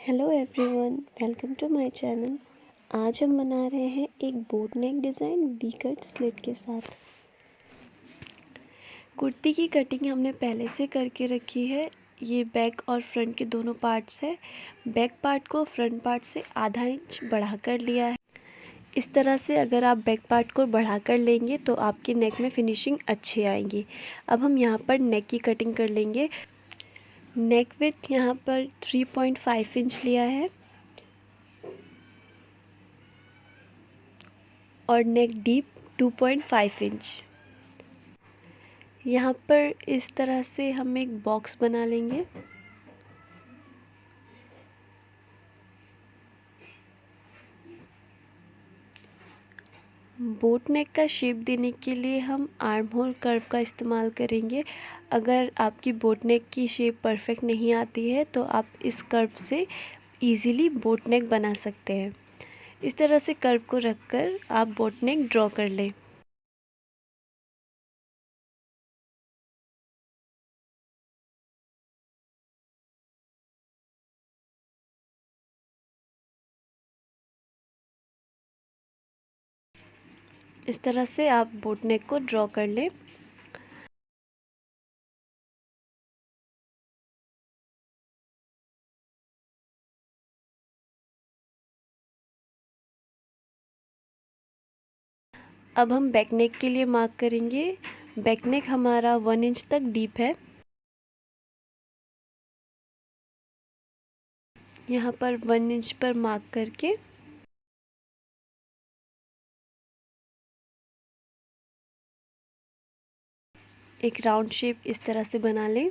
Hello everyone, welcome to my channel. आज हम बना रहे हैं एक boat neck design V cut slit के साथ। कुर्ती की कटिंग हमने पहले से करके रखी है। ये बैक और फ्रंट के दोनों पार्ट्स है। बैक पार्ट को फ्रंट पार्ट से आधा इंच बढ़ा कर लिया है। इस तरह से अगर आप बैक पार्ट को बढ़ा कर लेंगे तो आपके नेक में फिनिशिंग अच्छी आएगी। अब हम यहाँ पर नेक की कटिंग कर लेंगे। नेक विड्थ यहाँ पर 3.5 इंच लिया है और नेक डीप 2.5 इंच। यहाँ पर इस तरह से हम एक बॉक्स बना लेंगे। बोट नेक का शेप देने के लिए हम आर्म होल कर्व का इस्तेमाल करेंगे। अगर आपकी बोट नेक की शेप परफेक्ट नहीं आती है तो आप इस कर्व से इजीली बोट नेक बना सकते हैं। इस तरह से कर्व को रखकर आप बोट नेक ड्रॉ कर लें। इस तरह से आप बोट नेक को ड्रॉ कर लें। अब हम बैक नेक के लिए मार्क करेंगे। बैक नेक हमारा 1 इंच तक डीप है। यहाँ पर 1 इंच पर मार्क करके एक राउंड शेप इस तरह से बना लें।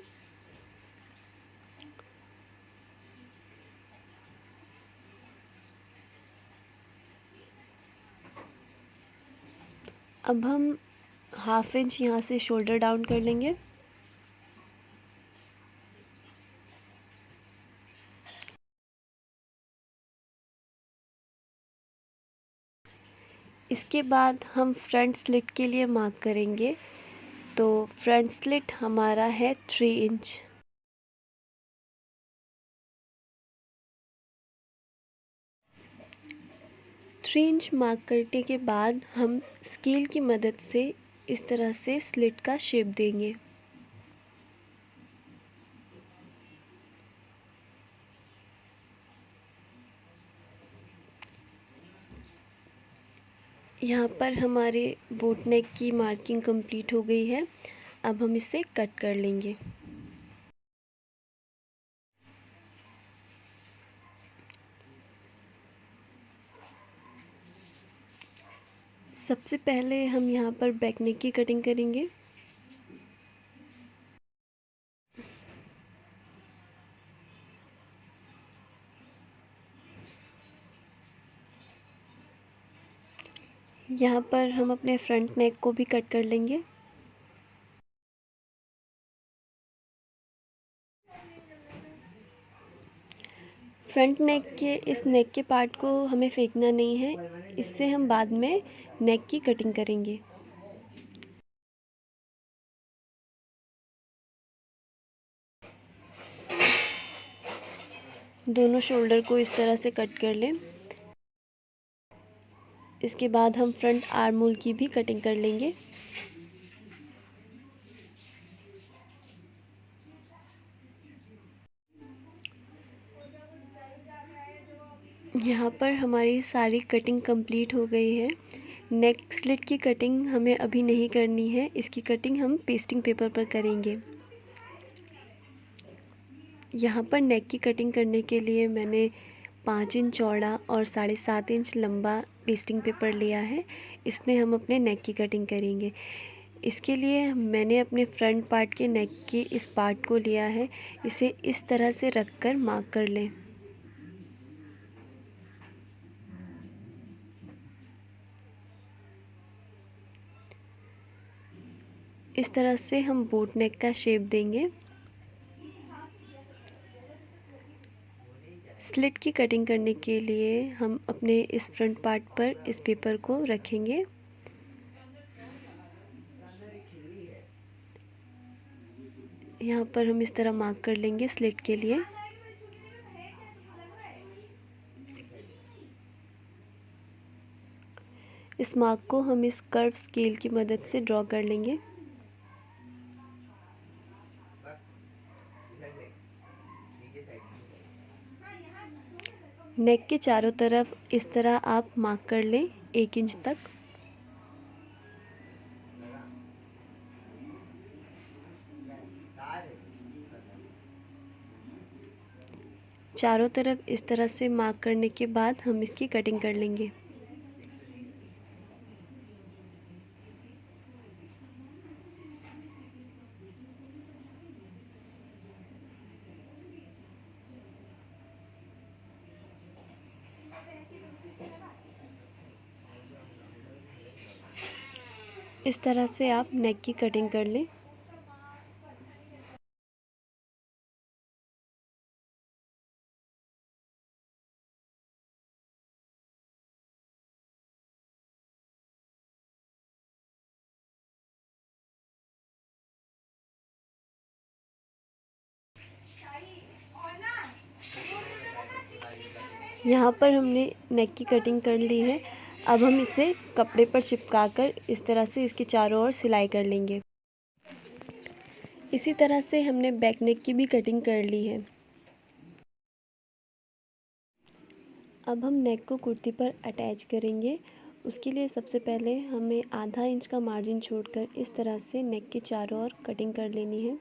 अब हम 1/2 इंच यहाँ से शोल्डर डाउन कर लेंगे। इसके बाद हम फ्रंट स्लिट के लिए मार्क करेंगे। तो फ्रंट स्लिट हमारा है 3 इंच। थ्री इंच मार्क करने के बाद हम स्केल की मदद से इस तरह से स्लिट का शेप देंगे। यहाँ पर हमारे बोट नेक की मार्किंग कंप्लीट हो गई है। अब हम इसे कट कर लेंगे। सबसे पहले हम यहाँ पर बैक नेक की कटिंग करेंगे। यहाँ पर हम अपने फ्रंट नेक को भी कट कर लेंगे। फ्रंट नेक के इस नेक के पार्ट को हमें फेंकना नहीं है, इससे हम बाद में नेक की कटिंग करेंगे। दोनों शोल्डर को इस तरह से कट कर लें। इसके बाद हम फ्रंट आर्म होल की भी कटिंग कर लेंगे। यहाँ पर हमारी सारी कटिंग कंप्लीट हो गई है। नेक स्लिट की कटिंग हमें अभी नहीं करनी है, इसकी कटिंग हम पेस्टिंग पेपर पर करेंगे। यहाँ पर नेक की कटिंग करने के लिए मैंने 5 इंच चौड़ा और 7.5 इंच लंबा पेस्टिंग पेपर लिया है। इसमें हम अपने नेक की कटिंग करेंगे। इसके लिए मैंने अपने फ्रंट पार्ट के नेक के इस पार्ट को लिया है। इसे इस तरह से रख कर मार्क कर लें। इस तरह से हम बोट नेक का शेप देंगे। स्लिट की कटिंग करने के लिए हम अपने इस फ्रंट पार्ट पर इस पेपर को रखेंगे। यहाँ पर हम इस तरह मार्क कर लेंगे स्लिट के लिए। इस मार्क को हम इस कर्व स्केल की मदद से ड्रॉ कर लेंगे। नेक के चारों तरफ इस तरह आप मार्क कर लें 1 इंच तक। चारों तरफ इस तरह से मार्क करने के बाद हम इसकी कटिंग कर लेंगे। इस तरह से आप नेक की कटिंग कर लें। यहाँ पर हमने नेक की कटिंग कर ली है। अब हम इसे कपड़े पर चिपका कर इस तरह से इसके चारों ओर सिलाई कर लेंगे। इसी तरह से हमने बैक नेक की भी कटिंग कर ली है। अब हम नेक को कुर्ती पर अटैच करेंगे। उसके लिए सबसे पहले हमें आधा इंच का मार्जिन छोड़कर इस तरह से नेक के चारों ओर कटिंग कर लेनी है।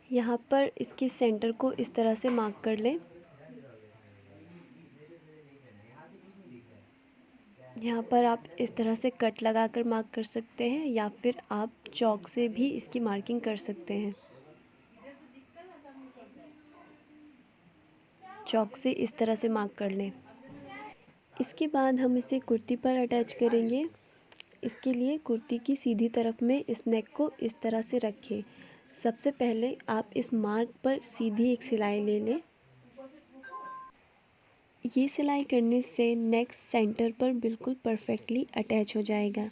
यहाँ पर इसके सेंटर को इस तरह से मार्क कर लें। यहाँ पर आप इस तरह से कट लगाकर मार्क कर सकते हैं या फिर आप चॉक से भी इसकी मार्किंग कर सकते हैं। चॉक से इस तरह से मार्क कर लें। इसके बाद हम इसे कुर्ती पर अटैच करेंगे। इसके लिए कुर्ती की सीधी तरफ में इस नेक को इस तरह से रखें। सबसे पहले आप इस मार्क पर सीधी एक सिलाई ले लें। ये सिलाई करने से नेक सेंटर पर बिल्कुल परफेक्टली अटैच हो जाएगा।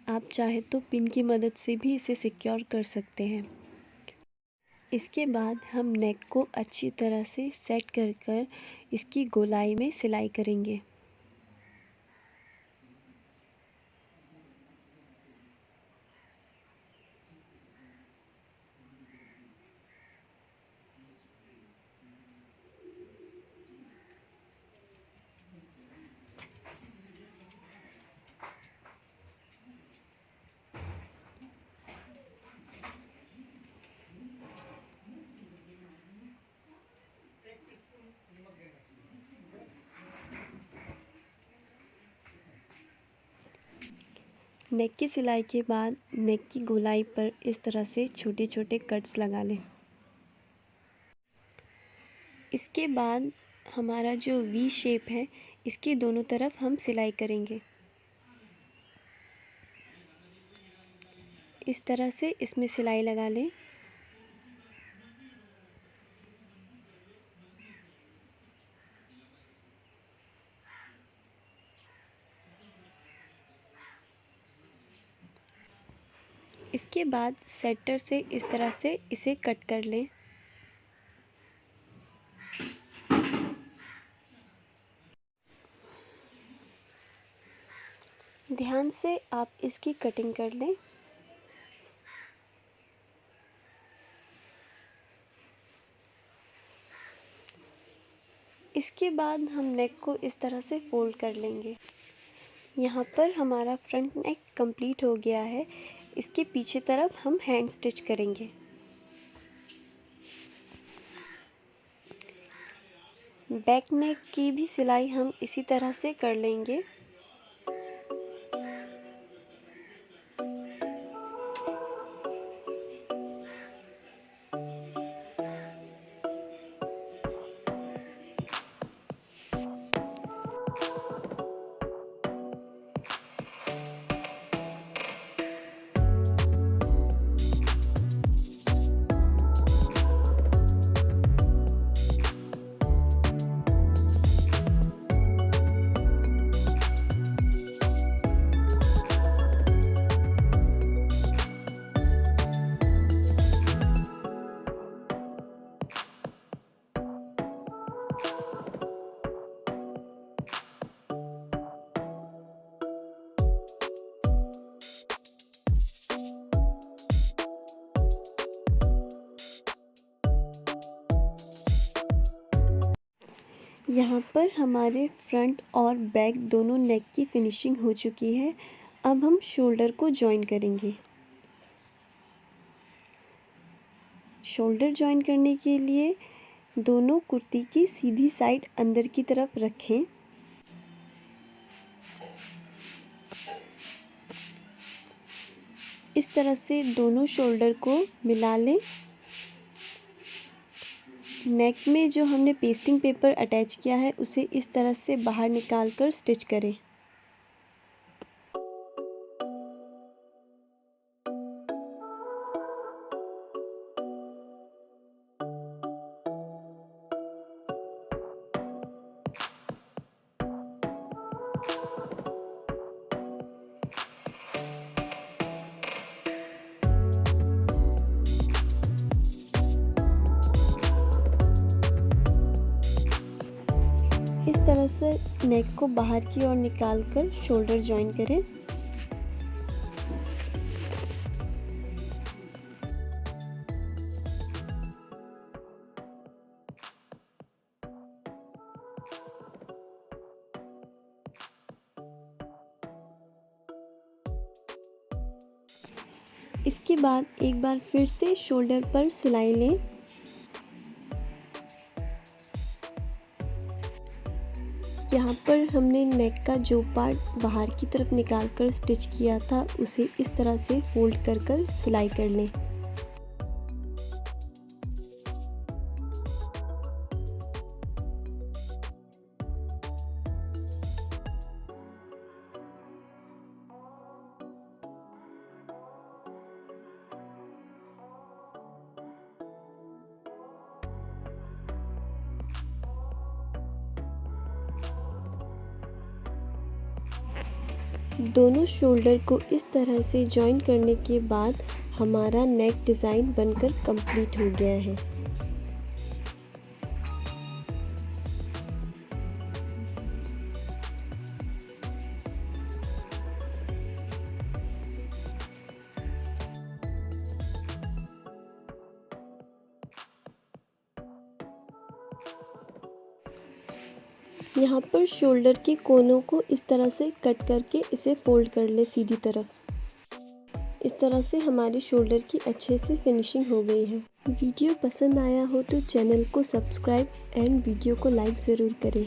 आप चाहे तो पिन की मदद से भी इसे सिक्योर कर सकते हैं। इसके बाद हम नेक को अच्छी तरह से सेट कर इसकी गोलाई में सिलाई करेंगे। नेक की सिलाई के बाद नेक की गोलाई पर इस तरह से छोटे छोटे कट्स लगा लें। इसके बाद हमारा जो वी शेप है इसकी दोनों तरफ हम सिलाई करेंगे। इस तरह से इसमें सिलाई लगा लें। इसके बाद सेटर से इस तरह से इसे कट कर लें। ध्यान से आप इसकी कटिंग कर लें। इसके बाद हम नेक को इस तरह से फोल्ड कर लेंगे। यहाँ पर हमारा फ्रंट नेक कंप्लीट हो गया है। इसके पीछे तरफ हम हैंड स्टिच करेंगे। बैक नेक की भी सिलाई हम इसी तरह से कर लेंगे। यहाँ पर हमारे फ्रंट और बैक दोनों नेक की फिनिशिंग हो चुकी है। अब हम शोल्डर को जॉइन करेंगे। शोल्डर जॉइन करने के लिए दोनों कुर्ती की सीधी साइड अंदर की तरफ रखें। इस तरह से दोनों शोल्डर को मिला लें। नेक में जो हमने पेस्टिंग पेपर अटैच किया है उसे इस तरह से बाहर निकाल कर स्टिच करें। इस तरह से नेक को बाहर की ओर निकालकर शोल्डर जॉइन करें। इसके बाद एक बार फिर से शोल्डर पर सिलाई लें। यहाँ पर हमने नेक का जो पार्ट बाहर की तरफ निकाल कर स्टिच किया था उसे इस तरह से फोल्ड कर सिलाई कर लें। दोनों शोल्डर को इस तरह से जॉइन करने के बाद हमारा नेक डिज़ाइन बनकर कंप्लीट हो गया है। यहाँ पर शोल्डर के कोनों को इस तरह से कट करके इसे फोल्ड कर ले सीधी तरफ। इस तरह से हमारी शोल्डर की अच्छे से फिनिशिंग हो गई है। वीडियो पसंद आया हो तो चैनल को सब्सक्राइब एंड वीडियो को लाइक ज़रूर करें।